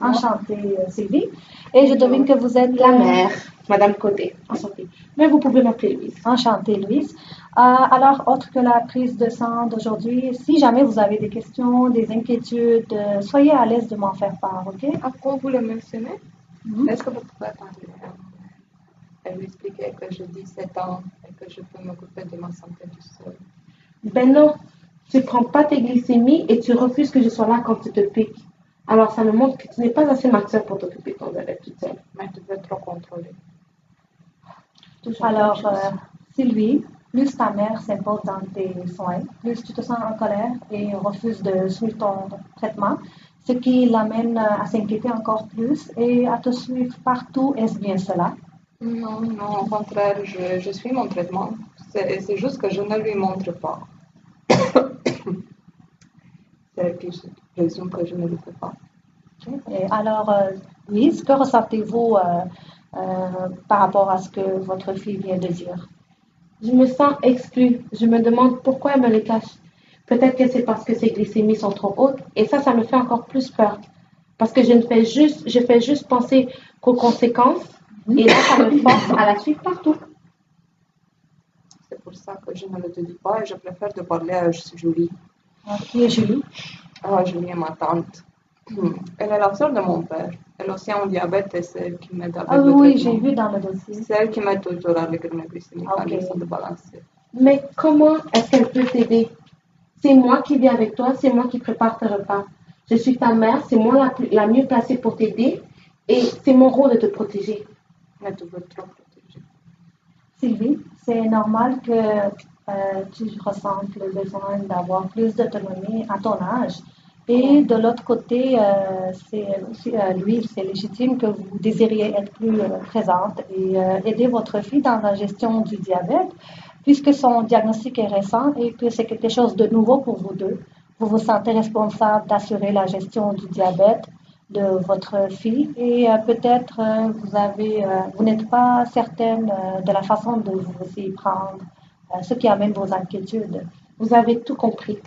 Enchantée, Sylvie. Et je devine que vous êtes La mère, Madame Côté. Enchantée. Mais vous pouvez m'appeler Louise. Enchantée, Louise. Alors, autre que la prise de sang d'aujourd'hui, si jamais vous avez des questions, des inquiétudes, soyez à l'aise de m'en faire part, ok? Comme vous le mentionnez, Mhm. est-ce que vous pouvez parler et lui expliquer que j'ai 17 ans et que je peux m'occuper de ma santé tout seul? Ben non, tu prends pas tes glycémies et tu refuses que je sois là quand tu te piques. Alors ça me montre que tu n'es pas assez mature pour t'occuper de ton diabète toute seule. Mais tu veux trop contrôler. Alors, Sylvie, plus ta mère s'impose dans tes soins, plus tu te sens en colère et refuses de suivre ton traitement, ce qui l'amène à s'inquiéter encore plus et à te suivre partout. Est-ce bien cela? Non, non, au contraire, je suis mon traitement. C'est juste que je ne lui montre pas. C'est que je présume que je ne le fais pas. Et alors, Louise, que ressentez-vous par rapport à ce que votre fille vient de dire? Je me sens exclue. Je me demande pourquoi elle me les cache. Peut-être que c'est parce que ses glycémies sont trop hautes et ça me fait encore plus peur. Parce que je fais juste penser qu'aux conséquences et là, ça me force à la suivre partout. C'est pour ça que je ne le dis pas et je préfère de parler à Julie. Qui est Julie? Julie est ma tante. Elle est la sœur de mon père. Elle aussi a un diabète et c'est elle qui m'aide avec le Oui, traitement. j'ai vu dans le dossier. C'est elle qui m'aide toujours avec mes glycémies quand elles sont débalancées. Mais comment est-ce qu'elle peut t'aider? C'est moi qui viens avec toi, c'est moi qui prépare tes repas. Je suis ta mère, c'est moi la mieux placée pour t'aider et c'est mon rôle de te protéger. Mais tu veux trop protéger. Sylvie, c'est normal que tu ressentes le besoin d'avoir plus d'autonomie à ton âge. Et de l'autre côté, c'est aussi, lui, c'est légitime que vous désiriez être plus présente et aider votre fille dans la gestion du diabète, puisque son diagnostic est récent et que c'est quelque chose de nouveau pour vous deux. Vous vous sentez responsable d'assurer la gestion du diabète de votre fille et peut-être vous n'êtes pas certaine de la façon de vous y prendre, ce qui amène vos inquiétudes. Vous avez tout compris.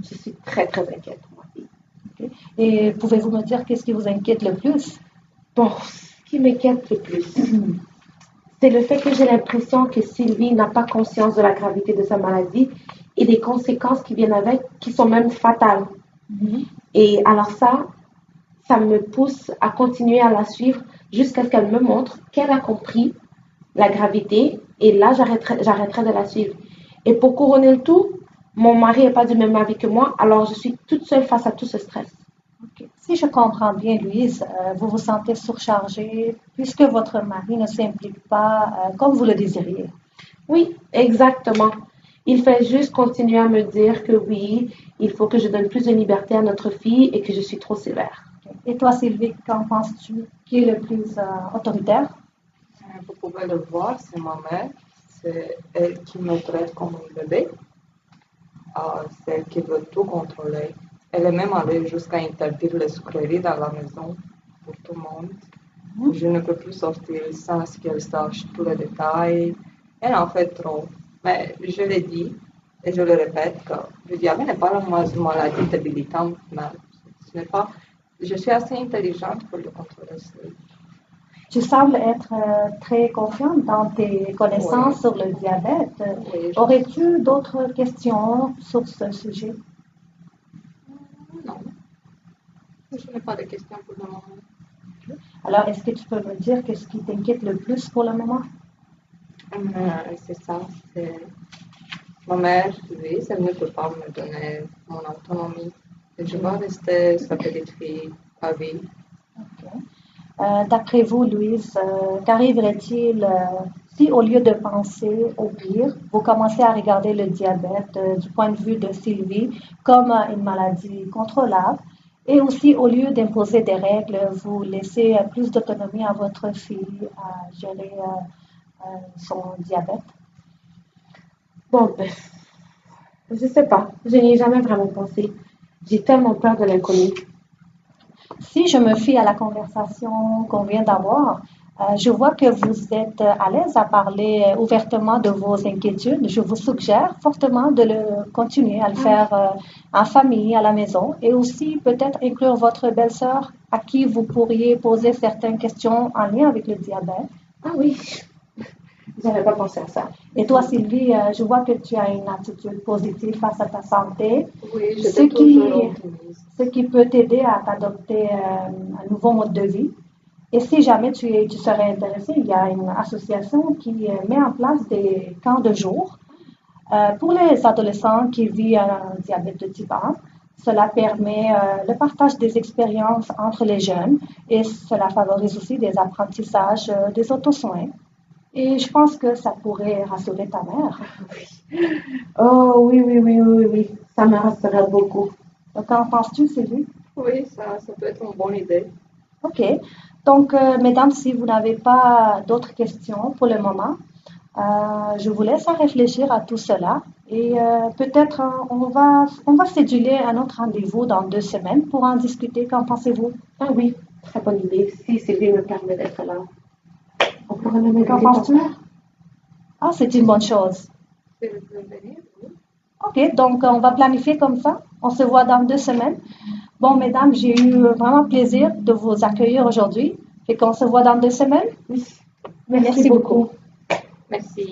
Je suis très, très inquiète pour ma fille. Okay. Et pouvez-vous me dire qu'est-ce qui vous inquiète le plus? Bon, ce qui m'inquiète le plus, c'est le fait que j'ai l'impression que Sylvie n'a pas conscience de la gravité de sa maladie et des conséquences qui viennent avec, qui sont même fatales. Et alors ça me pousse à continuer à la suivre jusqu'à ce qu'elle me montre qu'elle a compris la gravité et là, j'arrêterai de la suivre. Et pour couronner le tout, mon mari n'est pas du même avis que moi, alors je suis toute seule face à tout ce stress. Okay. Si je comprends bien, Louise, vous vous sentez surchargée puisque votre mari ne s'implique pas comme vous le désiriez. Oui, exactement. Il fait juste continuer à me dire que oui, il faut que je donne plus de liberté à notre fille et que je suis trop sévère. Et toi, Sylvie, qu'en penses-tu? Qui est le plus autoritaire? Vous pouvez le voir, c'est ma mère. C'est elle qui me traite comme un bébé. C'est elle qui veut tout contrôler. Elle est même allée jusqu'à interdire les sucreries dans la maison pour tout le monde. Je ne peux plus sortir sans qu'elle sache tous les détails. Elle en fait trop. Mais je l'ai dit et je le répète que le diabète n'est pas une maladie débilitante, mais ce n'est pas. Je suis assez intelligente pour le contrôler seule. Tu sembles être très confiante dans tes connaissances sur le diabète. Oui, aurais-tu d'autres questions sur ce sujet? Non. Je n'ai pas de questions pour le moment. Alors, est-ce que tu peux me dire qu'est-ce qui t'inquiète le plus pour le moment? C'est ça. Ma mère, oui, elle ne peut pas me donner mon autonomie. Et je vais rester sa petite fille à vie. Okay. D'après vous, Louise, qu'arriverait-il si au lieu de penser au pire, vous commencez à regarder le diabète du point de vue de Sylvie comme une maladie contrôlable et aussi au lieu d'imposer des règles, vous laissez plus d'autonomie à votre fille à gérer son diabète? Bon, ben, je sais pas. Je n'y ai jamais vraiment pensé. J'ai tellement peur de l'inconnu. Si je me fie à la conversation qu'on vient d'avoir, Je vois que vous êtes à l'aise à parler ouvertement de vos inquiétudes. Je vous suggère fortement de continuer à le faire en famille, à la maison, et aussi peut-être inclure votre belle-sœur à qui vous pourriez poser certaines questions en lien avec le diabète. Ah oui, j'avais pas pensé à ça. Et toi, Sylvie, je vois que tu as une attitude positive face à ta santé, Oui, ce j'étais toujours qui, optimiste. ce qui peut t'aider à t'adopter un nouveau mode de vie. Et si jamais tu serais intéressé, il y a une association qui met en place des camps de jour pour les adolescents qui vivent un diabète de type 1. Cela permet le partage des expériences entre les jeunes et cela favorise aussi des apprentissages des autosoins. Et je pense que ça pourrait rassurer ta mère. Oh oui, oui, oui, oui, oui, ça me rassurerait beaucoup. Qu'en penses-tu, Sylvie? Oui, ça peut être une bonne idée. OK. Donc, mesdames, si vous n'avez pas d'autres questions pour le moment, je vous laisse à réfléchir à tout cela et peut-être on va céduler un autre rendez-vous dans 2 semaines pour en discuter. Qu'en pensez-vous? Ah oui, très bonne idée. Si Sylvie me permet d'être là, on pourrait même Qu'en inviter ton penses-tu? père. Ah, c'est une bonne chose. Si vous pouvez venir, oui. OK, donc on va planifier comme ça. On se voit dans 2 semaines. Bon, mesdames, j'ai eu vraiment plaisir de vous accueillir aujourd'hui et qu'on se voit dans 2 semaines. Oui, Merci beaucoup. Merci.